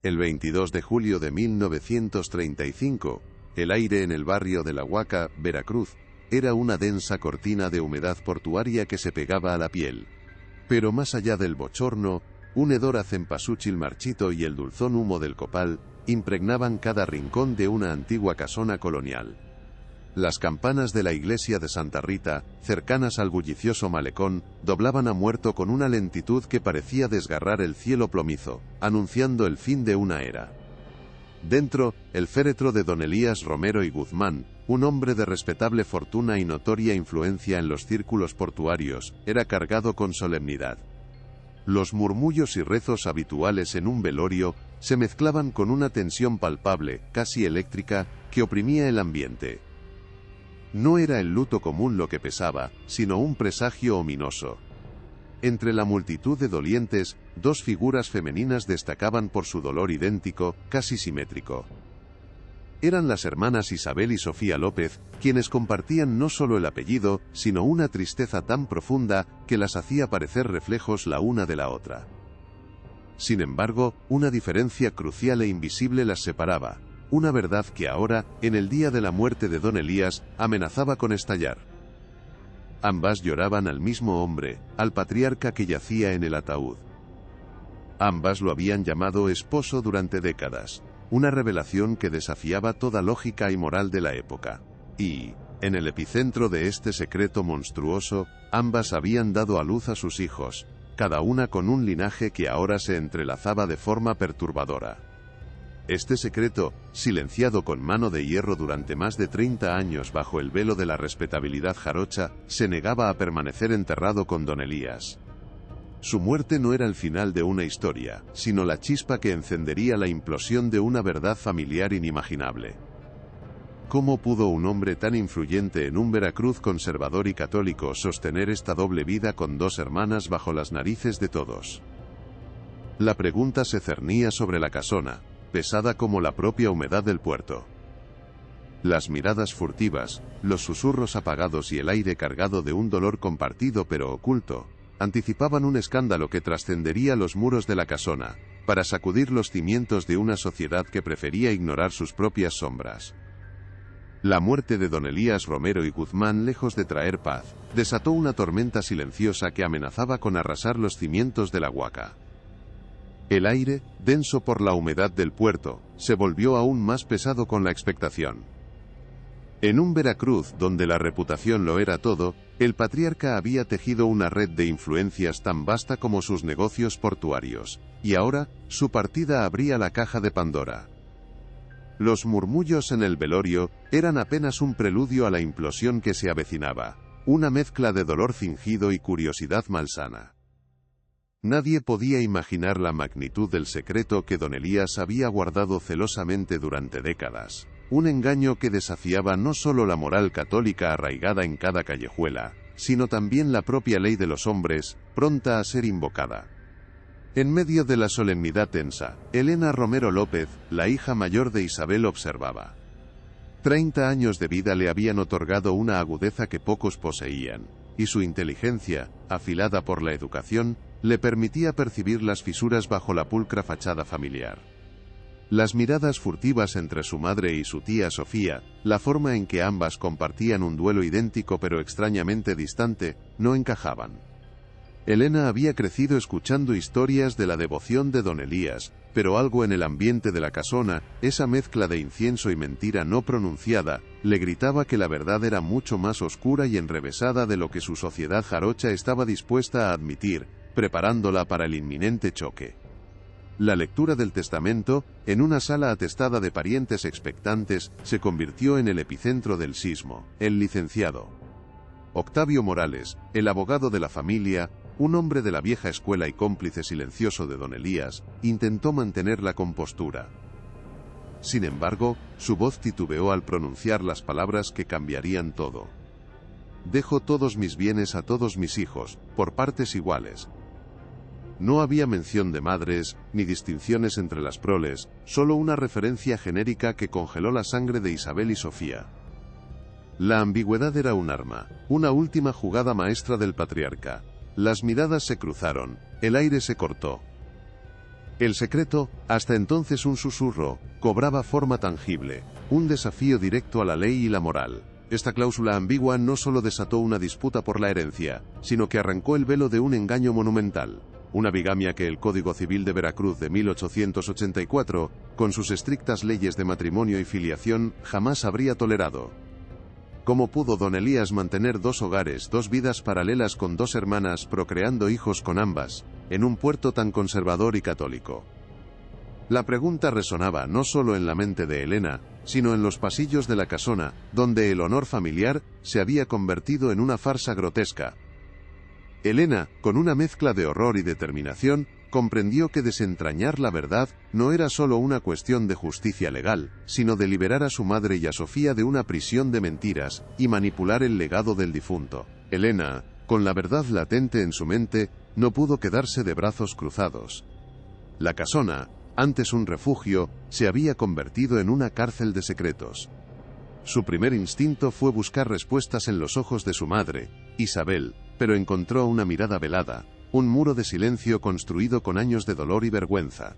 El 22 de julio de 1935, el aire en el barrio de La Huaca, Veracruz, era una densa cortina de humedad portuaria que se pegaba a la piel. Pero más allá del bochorno, un hedor a cempasúchil marchito y el dulzón humo del copal impregnaban cada rincón de una antigua casona colonial. Las campanas de la iglesia de Santa Rita, cercanas al bullicioso malecón, doblaban a muerto con una lentitud que parecía desgarrar el cielo plomizo, anunciando el fin de una era. Dentro, el féretro de don Elías Romero y Guzmán, un hombre de respetable fortuna y notoria influencia en los círculos portuarios, era cargado con solemnidad. Los murmullos y rezos habituales en un velorio se mezclaban con una tensión palpable, casi eléctrica, que oprimía el ambiente. No era el luto común lo que pesaba, sino un presagio ominoso. Entre la multitud de dolientes, dos figuras femeninas destacaban por su dolor idéntico, casi simétrico. Eran las hermanas Isabel y Sofía López, quienes compartían no solo el apellido, sino una tristeza tan profunda que las hacía parecer reflejos la una de la otra. Sin embargo, una diferencia crucial e invisible las separaba. Una verdad que ahora, en el día de la muerte de don Elías, amenazaba con estallar. Ambas lloraban al mismo hombre, al patriarca que yacía en el ataúd. Ambas lo habían llamado esposo durante décadas, una revelación que desafiaba toda lógica y moral de la época. Y, en el epicentro de este secreto monstruoso, ambas habían dado a luz a sus hijos, cada una con un linaje que ahora se entrelazaba de forma perturbadora. Este secreto, silenciado con mano de hierro durante más de 30 años bajo el velo de la respetabilidad jarocha, se negaba a permanecer enterrado con don Elías. Su muerte no era el final de una historia, sino la chispa que encendería la implosión de una verdad familiar inimaginable. ¿Cómo pudo un hombre tan influyente en un Veracruz conservador y católico sostener esta doble vida con dos hermanas bajo las narices de todos? La pregunta se cernía sobre la casona, pesada como la propia humedad del puerto. Las miradas furtivas, los susurros apagados y el aire cargado de un dolor compartido pero oculto, anticipaban un escándalo que trascendería los muros de la casona, para sacudir los cimientos de una sociedad que prefería ignorar sus propias sombras. La muerte de don Elías Romero y Guzmán, lejos de traer paz, desató una tormenta silenciosa que amenazaba con arrasar los cimientos de La Huaca. El aire, denso por la humedad del puerto, se volvió aún más pesado con la expectación. En un Veracruz donde la reputación lo era todo, el patriarca había tejido una red de influencias tan vasta como sus negocios portuarios, y ahora, su partida abría la caja de Pandora. Los murmullos en el velorio eran apenas un preludio a la implosión que se avecinaba, una mezcla de dolor fingido y curiosidad malsana. Nadie podía imaginar la magnitud del secreto que don Elías había guardado celosamente durante décadas, un engaño que desafiaba no solo la moral católica arraigada en cada callejuela, sino también la propia ley de los hombres, pronta a ser invocada. En medio de la solemnidad tensa, Elena Romero López, la hija mayor de Isabel, observaba. 30 años de vida le habían otorgado una agudeza que pocos poseían, y su inteligencia, afilada por la educación, le permitía percibir las fisuras bajo la pulcra fachada familiar. Las miradas furtivas entre su madre y su tía Sofía, la forma en que ambas compartían un duelo idéntico pero extrañamente distante, no encajaban. Elena había crecido escuchando historias de la devoción de don Elías, pero algo en el ambiente de la casona, esa mezcla de incienso y mentira no pronunciada, le gritaba que la verdad era mucho más oscura y enrevesada de lo que su sociedad jarocha estaba dispuesta a admitir, preparándola para el inminente choque. La lectura del testamento, en una sala atestada de parientes expectantes, se convirtió en el epicentro del sismo. El licenciado Octavio Morales, el abogado de la familia, un hombre de la vieja escuela y cómplice silencioso de don Elías, intentó mantener la compostura. Sin embargo, su voz titubeó al pronunciar las palabras que cambiarían todo. Dejo todos mis bienes a todos mis hijos, por partes iguales. No había mención de madres, ni distinciones entre las proles, solo una referencia genérica que congeló la sangre de Isabel y Sofía. La ambigüedad era un arma, una última jugada maestra del patriarca. Las miradas se cruzaron, el aire se cortó. El secreto, hasta entonces un susurro, cobraba forma tangible, un desafío directo a la ley y la moral. Esta cláusula ambigua no solo desató una disputa por la herencia, sino que arrancó el velo de un engaño monumental. Una bigamia que el Código Civil de Veracruz de 1884, con sus estrictas leyes de matrimonio y filiación, jamás habría tolerado. ¿Cómo pudo don Elías mantener dos hogares, dos vidas paralelas con dos hermanas, procreando hijos con ambas, en un puerto tan conservador y católico? La pregunta resonaba no solo en la mente de Elena, sino en los pasillos de la casona, donde el honor familiar se había convertido en una farsa grotesca. Elena, con una mezcla de horror y determinación, comprendió que desentrañar la verdad no era solo una cuestión de justicia legal, sino de liberar a su madre y a Sofía de una prisión de mentiras y manipular el legado del difunto. Elena, con la verdad latente en su mente, no pudo quedarse de brazos cruzados. La casona, antes un refugio, se había convertido en una cárcel de secretos. Su primer instinto fue buscar respuestas en los ojos de su madre, Isabel, pero encontró una mirada velada, un muro de silencio construido con años de dolor y vergüenza.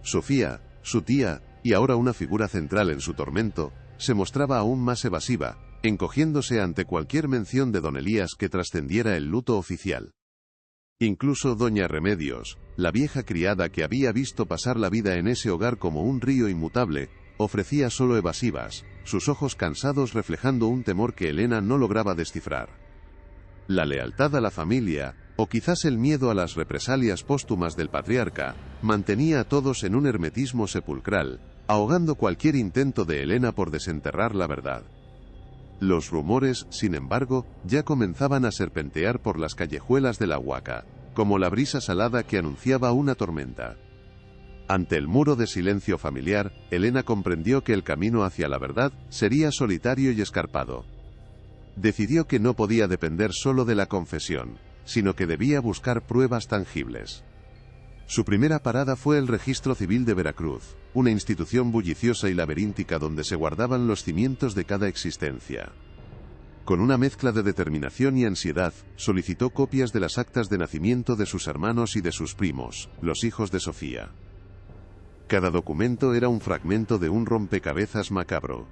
Sofía, su tía, y ahora una figura central en su tormento, se mostraba aún más evasiva, encogiéndose ante cualquier mención de don Elías que trascendiera el luto oficial. Incluso doña Remedios, la vieja criada que había visto pasar la vida en ese hogar como un río inmutable, ofrecía solo evasivas, sus ojos cansados reflejando un temor que Elena no lograba descifrar. La lealtad a la familia, o quizás el miedo a las represalias póstumas del patriarca, mantenía a todos en un hermetismo sepulcral, ahogando cualquier intento de Elena por desenterrar la verdad. Los rumores, sin embargo, ya comenzaban a serpentear por las callejuelas de la Huaca, como la brisa salada que anunciaba una tormenta. Ante el muro de silencio familiar, Elena comprendió que el camino hacia la verdad sería solitario y escarpado. Decidió que no podía depender solo de la confesión, sino que debía buscar pruebas tangibles. Su primera parada fue el Registro Civil de Veracruz, una institución bulliciosa y laberíntica donde se guardaban los cimientos de cada existencia. Con una mezcla de determinación y ansiedad, solicitó copias de las actas de nacimiento de sus hermanos y de sus primos, los hijos de Sofía. Cada documento era un fragmento de un rompecabezas macabro.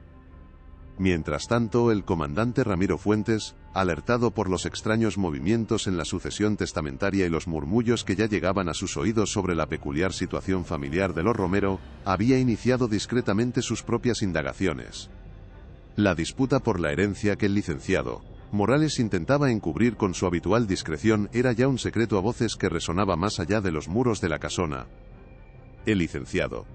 Mientras tanto, el comandante Ramiro Fuentes, alertado por los extraños movimientos en la sucesión testamentaria y los murmullos que ya llegaban a sus oídos sobre la peculiar situación familiar de los Romero, había iniciado discretamente sus propias indagaciones. La disputa por la herencia que el licenciado Morales intentaba encubrir con su habitual discreción era ya un secreto a voces que resonaba más allá de los muros de la casona. El licenciado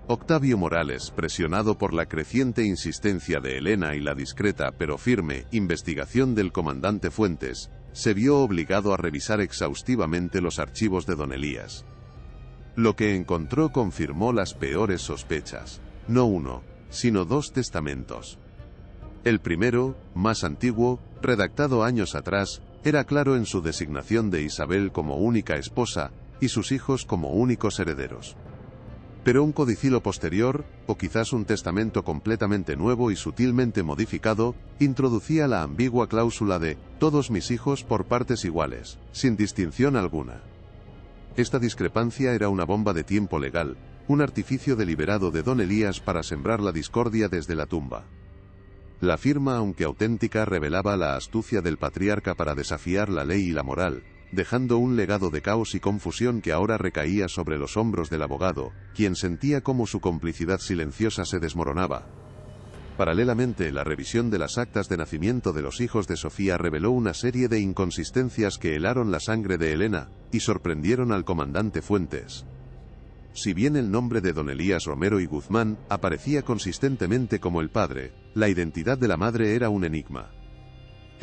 Octavio Morales, presionado por la creciente insistencia de Elena y la discreta pero firme investigación del comandante Fuentes, se vio obligado a revisar exhaustivamente los archivos de don Elías. Lo que encontró confirmó las peores sospechas. No uno, sino dos testamentos. El primero, más antiguo, redactado años atrás, era claro en su designación de Isabel como única esposa y sus hijos como únicos herederos. Pero un codicilo posterior, o quizás un testamento completamente nuevo y sutilmente modificado, introducía la ambigua cláusula de «todos mis hijos por partes iguales», sin distinción alguna. Esta discrepancia era una bomba de tiempo legal, un artificio deliberado de don Elías para sembrar la discordia desde la tumba. La firma, aunque auténtica, revelaba la astucia del patriarca para desafiar la ley y la moral, dejando un legado de caos y confusión que ahora recaía sobre los hombros del abogado, quien sentía cómo su complicidad silenciosa se desmoronaba. Paralelamente, la revisión de las actas de nacimiento de los hijos de Sofía reveló una serie de inconsistencias que helaron la sangre de Elena, y sorprendieron al comandante Fuentes. Si bien el nombre de don Elías Romero y Guzmán aparecía consistentemente como el padre, la identidad de la madre era un enigma.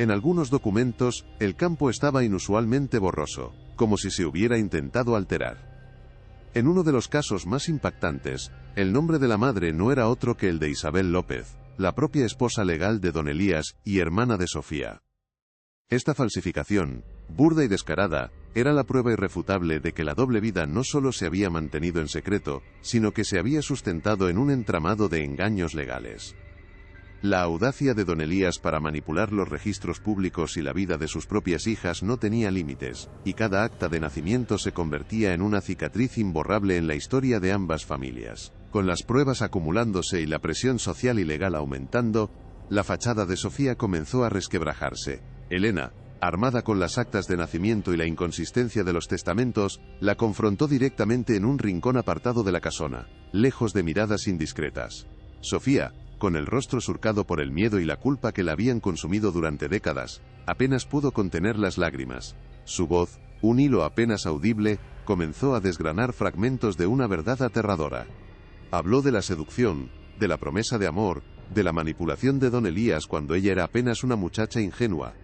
En algunos documentos, el campo estaba inusualmente borroso, como si se hubiera intentado alterar. En uno de los casos más impactantes, el nombre de la madre no era otro que el de Isabel López, la propia esposa legal de don Elías y hermana de Sofía. Esta falsificación, burda y descarada, era la prueba irrefutable de que la doble vida no solo se había mantenido en secreto, sino que se había sustentado en un entramado de engaños legales. La audacia de don Elías para manipular los registros públicos y la vida de sus propias hijas no tenía límites, y cada acta de nacimiento se convertía en una cicatriz imborrable en la historia de ambas familias. Con las pruebas acumulándose y la presión social y legal aumentando, la fachada de Sofía comenzó a resquebrajarse. Elena, armada con las actas de nacimiento y la inconsistencia de los testamentos, la confrontó directamente en un rincón apartado de la casona, lejos de miradas indiscretas. Sofía, con el rostro surcado por el miedo y la culpa que la habían consumido durante décadas, apenas pudo contener las lágrimas. Su voz, un hilo apenas audible, comenzó a desgranar fragmentos de una verdad aterradora. Habló de la seducción, de la promesa de amor, de la manipulación de don Elías cuando ella era apenas una muchacha ingenua.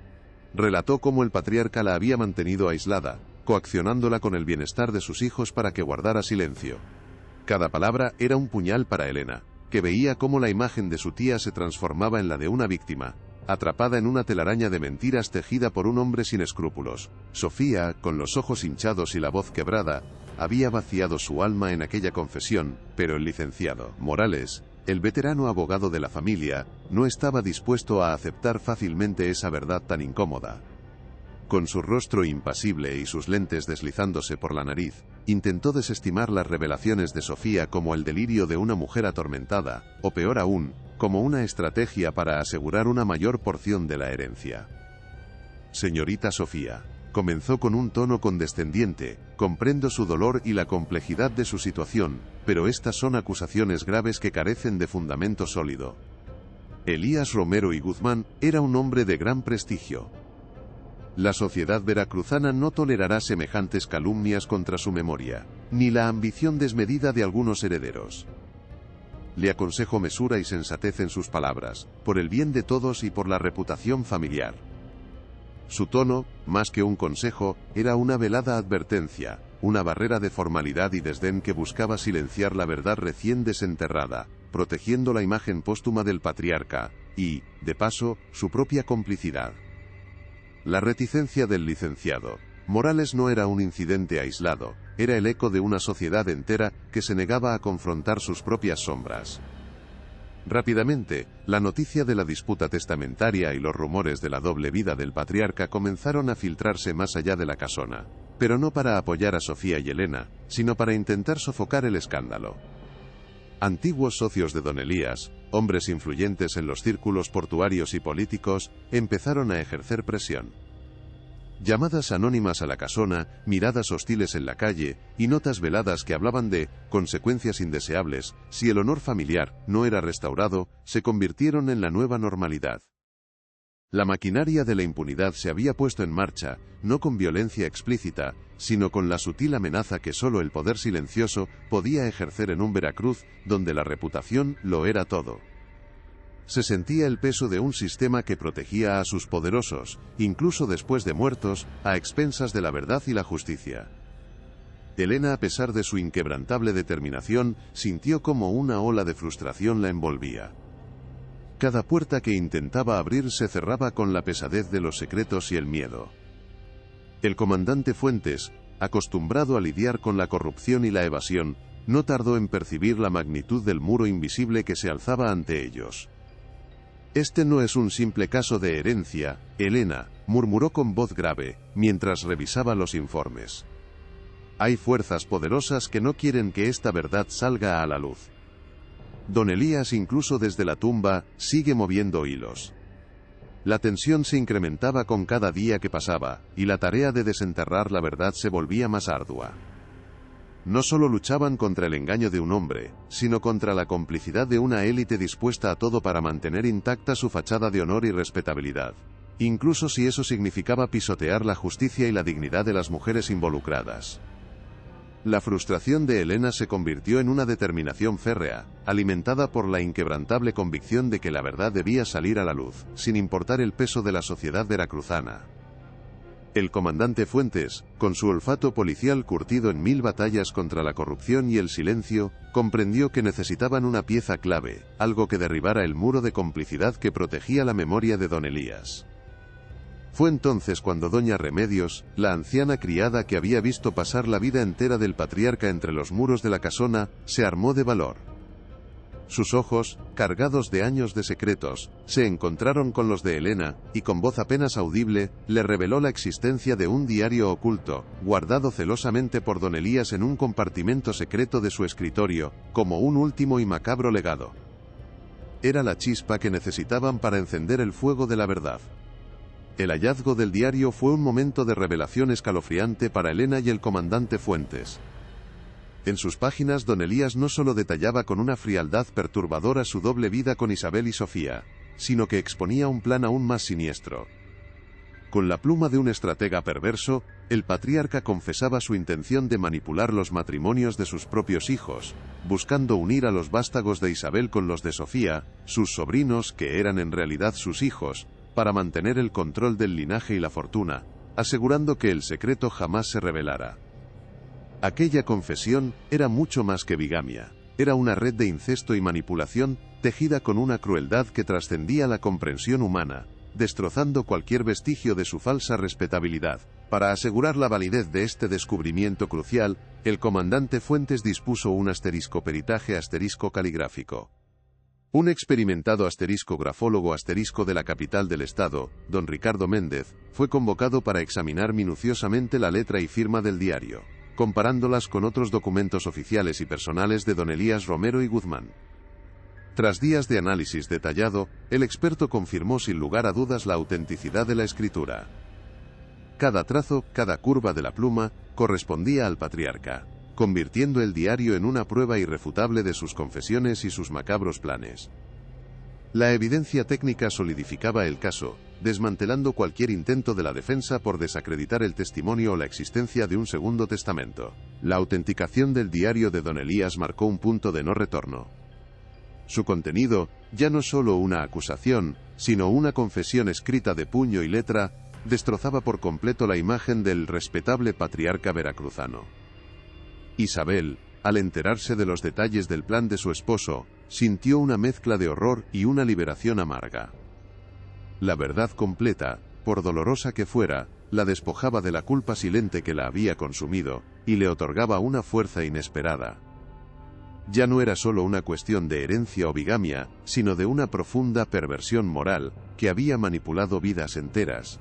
Relató cómo el patriarca la había mantenido aislada, coaccionándola con el bienestar de sus hijos para que guardara silencio. Cada palabra era un puñal para Elena, que veía cómo la imagen de su tía se transformaba en la de una víctima, atrapada en una telaraña de mentiras tejida por un hombre sin escrúpulos. Sofía, con los ojos hinchados y la voz quebrada, había vaciado su alma en aquella confesión, pero el licenciado Morales, el veterano abogado de la familia, no estaba dispuesto a aceptar fácilmente esa verdad tan incómoda. Con su rostro impasible y sus lentes deslizándose por la nariz, intentó desestimar las revelaciones de Sofía como el delirio de una mujer atormentada, o peor aún, como una estrategia para asegurar una mayor porción de la herencia. Señorita Sofía, comenzó con un tono condescendiente, comprendo su dolor y la complejidad de su situación, pero estas son acusaciones graves que carecen de fundamento sólido. Elías Romero y Guzmán era un hombre de gran prestigio. La sociedad veracruzana no tolerará semejantes calumnias contra su memoria, ni la ambición desmedida de algunos herederos. Le aconsejo mesura y sensatez en sus palabras, por el bien de todos y por la reputación familiar. Su tono, más que un consejo, era una velada advertencia, una barrera de formalidad y desdén que buscaba silenciar la verdad recién desenterrada, protegiendo la imagen póstuma del patriarca, y, de paso, su propia complicidad. La reticencia del licenciado Morales no era un incidente aislado, era el eco de una sociedad entera que se negaba a confrontar sus propias sombras. Rápidamente, la noticia de la disputa testamentaria y los rumores de la doble vida del patriarca comenzaron a filtrarse más allá de la casona, pero no para apoyar a Sofía y Elena, sino para intentar sofocar el escándalo. Antiguos socios de don Elías, hombres influyentes en los círculos portuarios y políticos, empezaron a ejercer presión. Llamadas anónimas a la casona, miradas hostiles en la calle, y notas veladas que hablaban de consecuencias indeseables si el honor familiar no era restaurado, se convirtieron en la nueva normalidad. La maquinaria de la impunidad se había puesto en marcha, no con violencia explícita, sino con la sutil amenaza que solo el poder silencioso podía ejercer en un Veracruz, donde la reputación lo era todo. Se sentía el peso de un sistema que protegía a sus poderosos, incluso después de muertos, a expensas de la verdad y la justicia. Elena, a pesar de su inquebrantable determinación, sintió como una ola de frustración la envolvía. Cada puerta que intentaba abrir se cerraba con la pesadez de los secretos y el miedo. El comandante Fuentes, acostumbrado a lidiar con la corrupción y la evasión, no tardó en percibir la magnitud del muro invisible que se alzaba ante ellos. «Este no es un simple caso de herencia, Elena», murmuró con voz grave, mientras revisaba los informes. «Hay fuerzas poderosas que no quieren que esta verdad salga a la luz. Don Elías, incluso desde la tumba, sigue moviendo hilos». La tensión se incrementaba con cada día que pasaba, y la tarea de desenterrar la verdad se volvía más ardua. No solo luchaban contra el engaño de un hombre, sino contra la complicidad de una élite dispuesta a todo para mantener intacta su fachada de honor y respetabilidad, incluso si eso significaba pisotear la justicia y la dignidad de las mujeres involucradas. La frustración de Elena se convirtió en una determinación férrea, alimentada por la inquebrantable convicción de que la verdad debía salir a la luz, sin importar el peso de la sociedad veracruzana. El comandante Fuentes, con su olfato policial curtido en 1000 batallas contra la corrupción y el silencio, comprendió que necesitaban una pieza clave, algo que derribara el muro de complicidad que protegía la memoria de don Elías. Fue entonces cuando doña Remedios, la anciana criada que había visto pasar la vida entera del patriarca entre los muros de la casona, se armó de valor. Sus ojos, cargados de años de secretos, se encontraron con los de Helena, y con voz apenas audible, le reveló la existencia de un diario oculto, guardado celosamente por don Elías en un compartimento secreto de su escritorio, como un último y macabro legado. Era la chispa que necesitaban para encender el fuego de la verdad. El hallazgo del diario fue un momento de revelación escalofriante para Helena y el comandante Fuentes. En sus páginas don Elías no solo detallaba con una frialdad perturbadora su doble vida con Isabel y Sofía, sino que exponía un plan aún más siniestro. Con la pluma de un estratega perverso, el patriarca confesaba su intención de manipular los matrimonios de sus propios hijos, buscando unir a los vástagos de Isabel con los de Sofía, sus sobrinos que eran en realidad sus hijos, para mantener el control del linaje y la fortuna, asegurando que el secreto jamás se revelara. Aquella confesión era mucho más que bigamia, era una red de incesto y manipulación, tejida con una crueldad que trascendía la comprensión humana, destrozando cualquier vestigio de su falsa respetabilidad. Para asegurar la validez de este descubrimiento crucial, el comandante Fuentes dispuso un peritaje caligráfico. Un experimentado grafólogo de la capital del estado, don Ricardo Méndez, fue convocado para examinar minuciosamente la letra y firma del diario, comparándolas con otros documentos oficiales y personales de don Elías Romero y Guzmán. Tras días de análisis detallado, el experto confirmó sin lugar a dudas la autenticidad de la escritura. Cada trazo, cada curva de la pluma, correspondía al patriarca, convirtiendo el diario en una prueba irrefutable de sus confesiones y sus macabros planes. La evidencia técnica solidificaba el caso, desmantelando cualquier intento de la defensa por desacreditar el testimonio o la existencia de un segundo testamento. La autenticación del diario de don Elías marcó un punto de no retorno. Su contenido, ya no solo una acusación, sino una confesión escrita de puño y letra, destrozaba por completo la imagen del respetable patriarca veracruzano. Isabel, al enterarse de los detalles del plan de su esposo, sintió una mezcla de horror y una liberación amarga. La verdad completa, por dolorosa que fuera, la despojaba de la culpa silente que la había consumido, y le otorgaba una fuerza inesperada. Ya no era solo una cuestión de herencia o bigamia, sino de una profunda perversión moral, que había manipulado vidas enteras.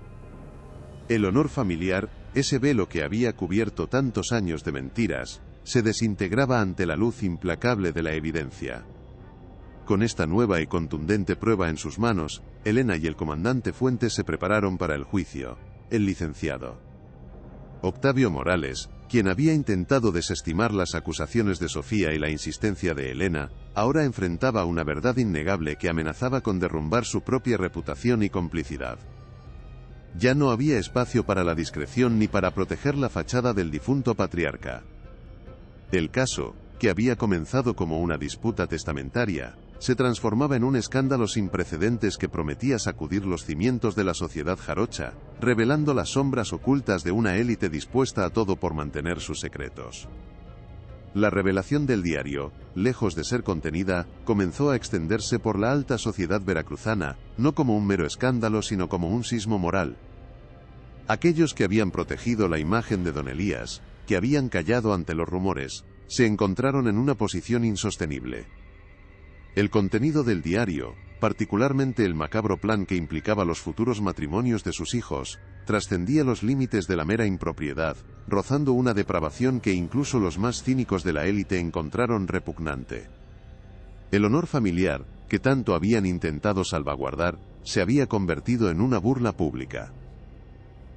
El honor familiar, ese velo que había cubierto tantos años de mentiras, se desintegraba ante la luz implacable de la evidencia. Con esta nueva y contundente prueba en sus manos, Helena y el comandante Fuentes se prepararon para el juicio. El licenciado Octavio Morales, quien había intentado desestimar las acusaciones de Sofía y la insistencia de Helena, ahora enfrentaba una verdad innegable que amenazaba con derrumbar su propia reputación y complicidad. Ya no había espacio para la discreción ni para proteger la fachada del difunto patriarca. El caso, que había comenzado como una disputa testamentaria, se transformaba en un escándalo sin precedentes que prometía sacudir los cimientos de la sociedad jarocha, revelando las sombras ocultas de una élite dispuesta a todo por mantener sus secretos. La revelación del diario, lejos de ser contenida, comenzó a extenderse por la alta sociedad veracruzana, no como un mero escándalo sino como un sismo moral. Aquellos que habían protegido la imagen de don Elías, que habían callado ante los rumores, se encontraron en una posición insostenible. El contenido del diario, particularmente el macabro plan que implicaba los futuros matrimonios de sus hijos, trascendía los límites de la mera impropiedad, rozando una depravación que incluso los más cínicos de la élite encontraron repugnante. El honor familiar, que tanto habían intentado salvaguardar, se había convertido en una burla pública.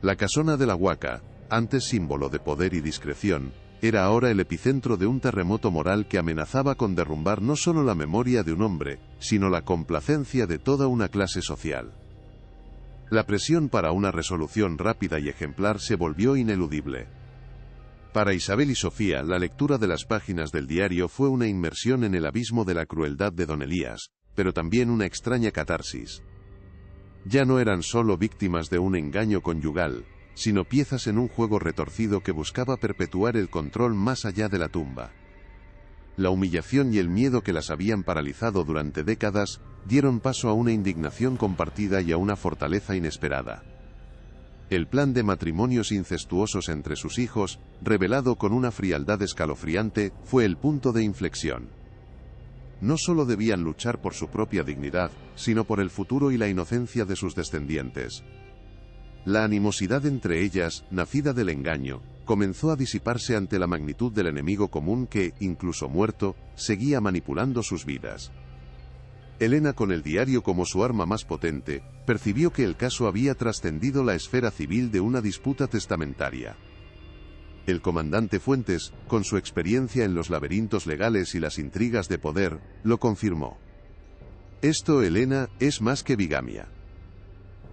La casona de la Huaca, antes símbolo de poder y discreción, era ahora el epicentro de un terremoto moral que amenazaba con derrumbar no solo la memoria de un hombre, sino la complacencia de toda una clase social. La presión para una resolución rápida y ejemplar se volvió ineludible. Para Isabel y Sofía, la lectura de las páginas del diario fue una inmersión en el abismo de la crueldad de don Elías, pero también una extraña catarsis. Ya no eran solo víctimas de un engaño conyugal, sino piezas en un juego retorcido que buscaba perpetuar el control más allá de la tumba. La humillación y el miedo que las habían paralizado durante décadas, dieron paso a una indignación compartida y a una fortaleza inesperada. El plan de matrimonios incestuosos entre sus hijos, revelado con una frialdad escalofriante, fue el punto de inflexión. no solo debían luchar por su propia dignidad, sino por el futuro y la inocencia de sus descendientes. La animosidad entre ellas, nacida del engaño, comenzó a disiparse ante la magnitud del enemigo común que, incluso muerto, seguía manipulando sus vidas. Helena, con el diario como su arma más potente, percibió que el caso había trascendido la esfera civil de una disputa testamentaria. El comandante Fuentes, con su experiencia en los laberintos legales y las intrigas de poder, lo confirmó. Esto, Helena, es más que bigamia.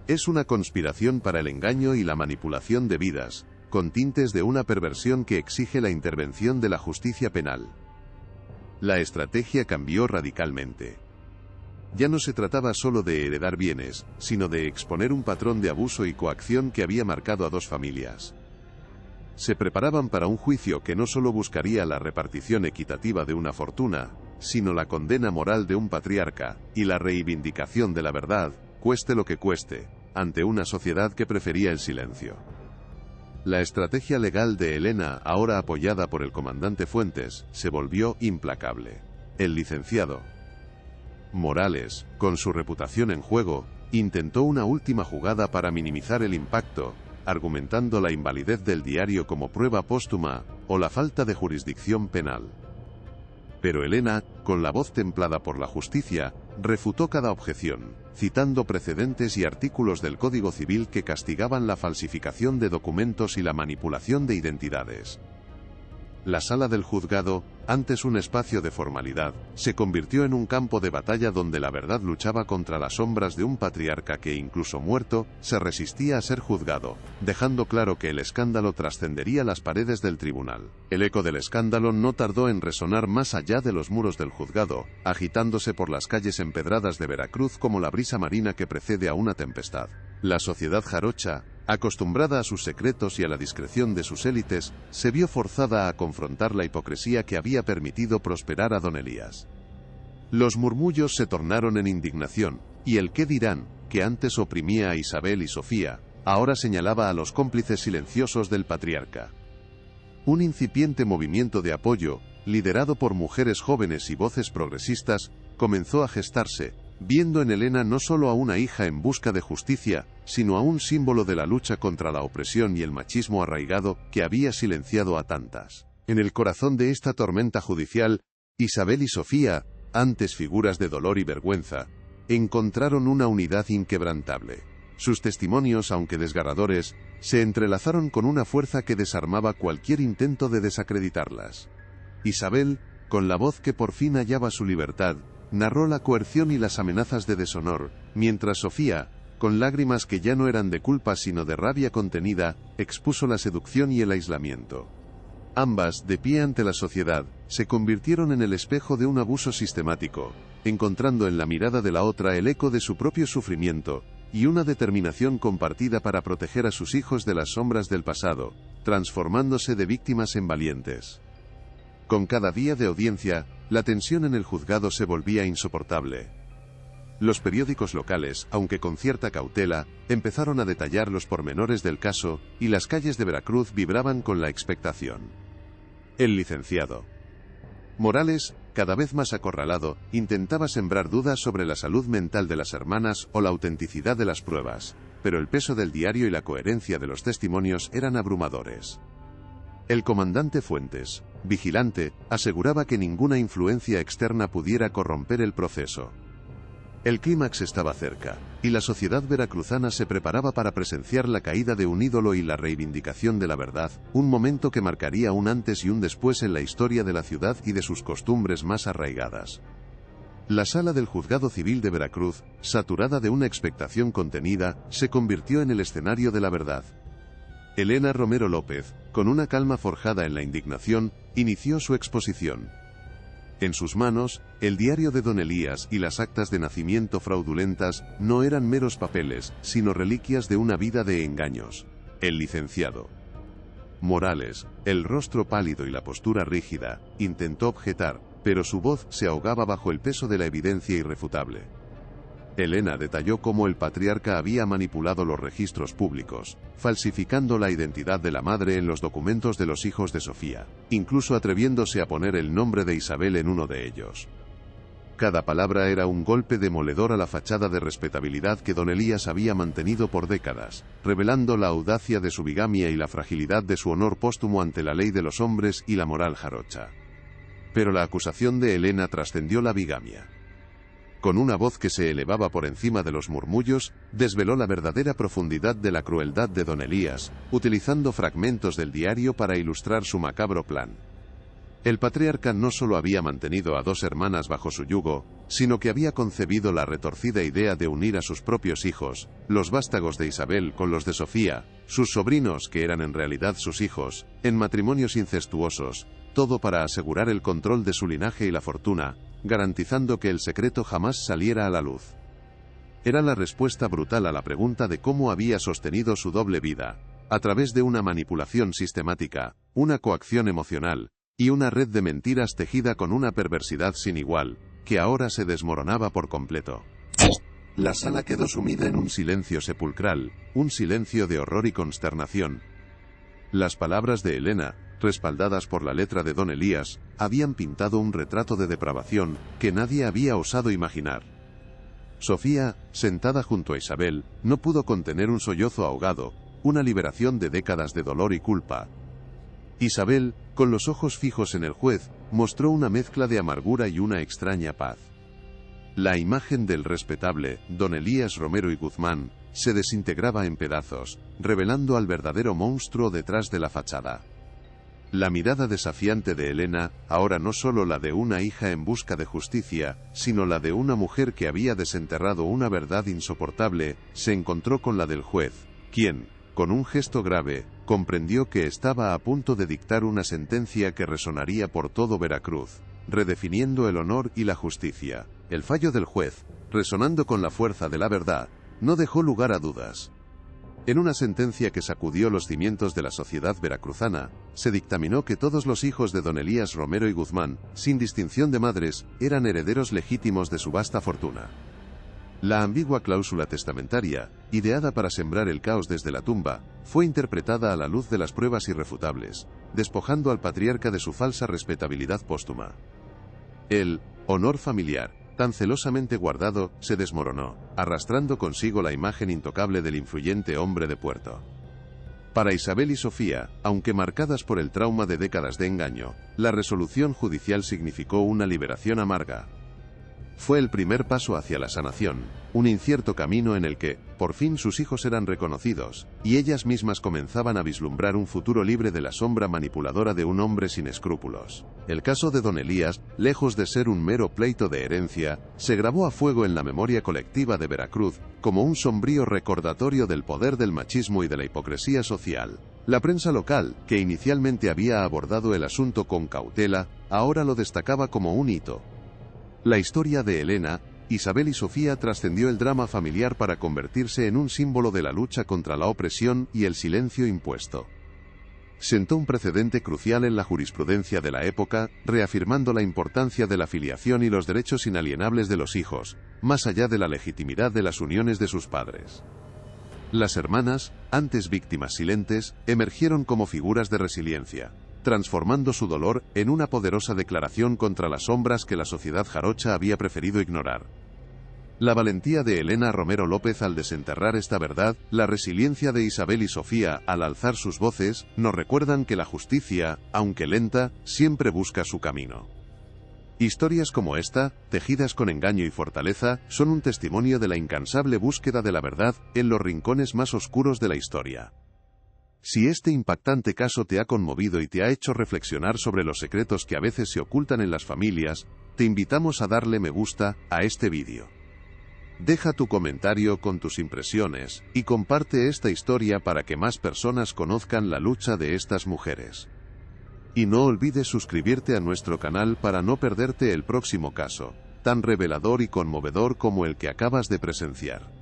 Es una conspiración para el engaño y la manipulación de vidas, con tintes de una perversión que exige la intervención de la justicia penal. La estrategia cambió radicalmente. Ya no se trataba solo de heredar bienes, sino de exponer un patrón de abuso y coacción que había marcado a dos familias. Se preparaban para un juicio que no solo buscaría la repartición equitativa de una fortuna, sino la condena moral de un patriarca, y la reivindicación de la verdad, cueste lo que cueste, ante una sociedad que prefería el silencio. La estrategia legal de Helena, ahora apoyada por el comandante Fuentes, se volvió implacable. El licenciado Morales, con su reputación en juego, intentó una última jugada para minimizar el impacto, argumentando la invalidez del diario como prueba póstuma, o la falta de jurisdicción penal. Pero Helena, con la voz templada por la justicia, refutó cada objeción, citando precedentes y artículos del Código Civil que castigaban la falsificación de documentos y la manipulación de identidades. La sala del juzgado, antes un espacio de formalidad, se convirtió en un campo de batalla donde la verdad luchaba contra las sombras de un patriarca que, incluso muerto, se resistía a ser juzgado, dejando claro que el escándalo trascendería las paredes del tribunal. El eco del escándalo no tardó en resonar más allá de los muros del juzgado, agitándose por las calles empedradas de Veracruz como la brisa marina que precede a una tempestad. La sociedad jarocha, acostumbrada a sus secretos y a la discreción de sus élites, se vio forzada a confrontar la hipocresía que había permitido prosperar a don Elías. Los murmullos se tornaron en indignación, y el qué dirán, que antes oprimía a Isabel y Sofía, ahora señalaba a los cómplices silenciosos del patriarca. Un incipiente movimiento de apoyo, liderado por mujeres jóvenes y voces progresistas, comenzó a gestarse, viendo en Helena no solo a una hija en busca de justicia, sino a un símbolo de la lucha contra la opresión y el machismo arraigado que había silenciado a tantas. En el corazón de esta tormenta judicial, Isabel y Sofía, antes figuras de dolor y vergüenza, encontraron una unidad inquebrantable. Sus testimonios, aunque desgarradores, se entrelazaron con una fuerza que desarmaba cualquier intento de desacreditarlas. Isabel, con la voz que por fin hallaba su libertad, narró la coerción y las amenazas de deshonor, mientras Sofía, con lágrimas que ya no eran de culpa sino de rabia contenida, expuso la seducción y el aislamiento. Ambas, de pie ante la sociedad, se convirtieron en el espejo de un abuso sistemático, encontrando en la mirada de la otra el eco de su propio sufrimiento, y una determinación compartida para proteger a sus hijos de las sombras del pasado, transformándose de víctimas en valientes. Con cada día de audiencia, la tensión en el juzgado se volvía insoportable. Los periódicos locales, aunque con cierta cautela, empezaron a detallar los pormenores del caso, y las calles de Veracruz vibraban con la expectación. El licenciado Morales, cada vez más acorralado, intentaba sembrar dudas sobre la salud mental de las hermanas o la autenticidad de las pruebas, pero el peso del diario y la coherencia de los testimonios eran abrumadores. El comandante Fuentes, vigilante, aseguraba que ninguna influencia externa pudiera corromper el proceso. El clímax estaba cerca, y la sociedad veracruzana se preparaba para presenciar la caída de un ídolo y la reivindicación de la verdad, un momento que marcaría un antes y un después en la historia de la ciudad y de sus costumbres más arraigadas. La sala del Juzgado Civil de Veracruz, saturada de una expectación contenida, se convirtió en el escenario de la verdad. Helena Romero López, con una calma forjada en la indignación, inició su exposición. En sus manos, el diario de don Elías y las actas de nacimiento fraudulentas no eran meros papeles, sino reliquias de una vida de engaños. El licenciado Morales, el rostro pálido y la postura rígida, intentó objetar, pero su voz se ahogaba bajo el peso de la evidencia irrefutable. Helena detalló cómo el patriarca había manipulado los registros públicos, falsificando la identidad de la madre en los documentos de los hijos de Sofía, incluso atreviéndose a poner el nombre de Isabel en uno de ellos. Cada palabra era un golpe demoledor a la fachada de respetabilidad que don Elías había mantenido por décadas, revelando la audacia de su bigamia y la fragilidad de su honor póstumo ante la ley de los hombres y la moral jarocha. Pero la acusación de Elena trascendió la bigamia. Con una voz que se elevaba por encima de los murmullos, desveló la verdadera profundidad de la crueldad de don Elías, utilizando fragmentos del diario para ilustrar su macabro plan. El patriarca no solo había mantenido a dos hermanas bajo su yugo, sino que había concebido la retorcida idea de unir a sus propios hijos, los vástagos de Isabel con los de Sofía, sus sobrinos que eran en realidad sus hijos, en matrimonios incestuosos, todo para asegurar el control de su linaje y la fortuna, garantizando que el secreto jamás saliera a la luz. Era la respuesta brutal a la pregunta de cómo había sostenido su doble vida, a través de una manipulación sistemática, una coacción emocional, y una red de mentiras tejida con una perversidad sin igual, que ahora se desmoronaba por completo. La sala quedó sumida en un silencio sepulcral, un silencio de horror y consternación. Las palabras de Elena, respaldadas por la letra de don Elías, habían pintado un retrato de depravación que nadie había osado imaginar. Sofía, sentada junto a Isabel, no pudo contener un sollozo ahogado, una liberación de décadas de dolor y culpa. Isabel, con los ojos fijos en el juez, mostró una mezcla de amargura y una extraña paz. La imagen del respetable, don Elías Romero y Guzmán, se desintegraba en pedazos, revelando al verdadero monstruo detrás de la fachada. La mirada desafiante de Elena, ahora no solo la de una hija en busca de justicia, sino la de una mujer que había desenterrado una verdad insoportable, se encontró con la del juez, quien, con un gesto grave, comprendió que estaba a punto de dictar una sentencia que resonaría por todo Veracruz, redefiniendo el honor y la justicia. El fallo del juez, resonando con la fuerza de la verdad, no dejó lugar a dudas. En una sentencia que sacudió los cimientos de la sociedad veracruzana, se dictaminó que todos los hijos de don Elías Romero y Guzmán, sin distinción de madres, eran herederos legítimos de su vasta fortuna. La ambigua cláusula testamentaria, ideada para sembrar el caos desde la tumba, fue interpretada a la luz de las pruebas irrefutables, despojando al patriarca de su falsa respetabilidad póstuma. El honor familiar, tan celosamente guardado, se desmoronó, arrastrando consigo la imagen intocable del influyente hombre de puerto. Para Isabel y Sofía, aunque marcadas por el trauma de décadas de engaño, la resolución judicial significó una liberación amarga. Fue el primer paso hacia la sanación, un incierto camino en el que, por fin sus hijos eran reconocidos, y ellas mismas comenzaban a vislumbrar un futuro libre de la sombra manipuladora de un hombre sin escrúpulos. El caso de don Elías, lejos de ser un mero pleito de herencia, se grabó a fuego en la memoria colectiva de Veracruz, como un sombrío recordatorio del poder del machismo y de la hipocresía social. La prensa local, que inicialmente había abordado el asunto con cautela, ahora lo destacaba como un hito. La historia de Elena, Isabel y Sofía trascendió el drama familiar para convertirse en un símbolo de la lucha contra la opresión y el silencio impuesto. Sentó un precedente crucial en la jurisprudencia de la época, reafirmando la importancia de la filiación y los derechos inalienables de los hijos, más allá de la legitimidad de las uniones de sus padres. Las hermanas, antes víctimas silentes, emergieron como figuras de resiliencia, transformando su dolor en una poderosa declaración contra las sombras que la sociedad jarocha había preferido ignorar. La valentía de Elena Romero López al desenterrar esta verdad, la resiliencia de Isabel y Sofía al alzar sus voces, nos recuerdan que la justicia, aunque lenta, siempre busca su camino. Historias como esta, tejidas con engaño y fortaleza, son un testimonio de la incansable búsqueda de la verdad en los rincones más oscuros de la historia. Si este impactante caso te ha conmovido y te ha hecho reflexionar sobre los secretos que a veces se ocultan en las familias, te invitamos a darle me gusta a este vídeo. Deja tu comentario con tus impresiones y comparte esta historia para que más personas conozcan la lucha de estas mujeres. Y no olvides suscribirte a nuestro canal para no perderte el próximo caso, tan revelador y conmovedor como el que acabas de presenciar.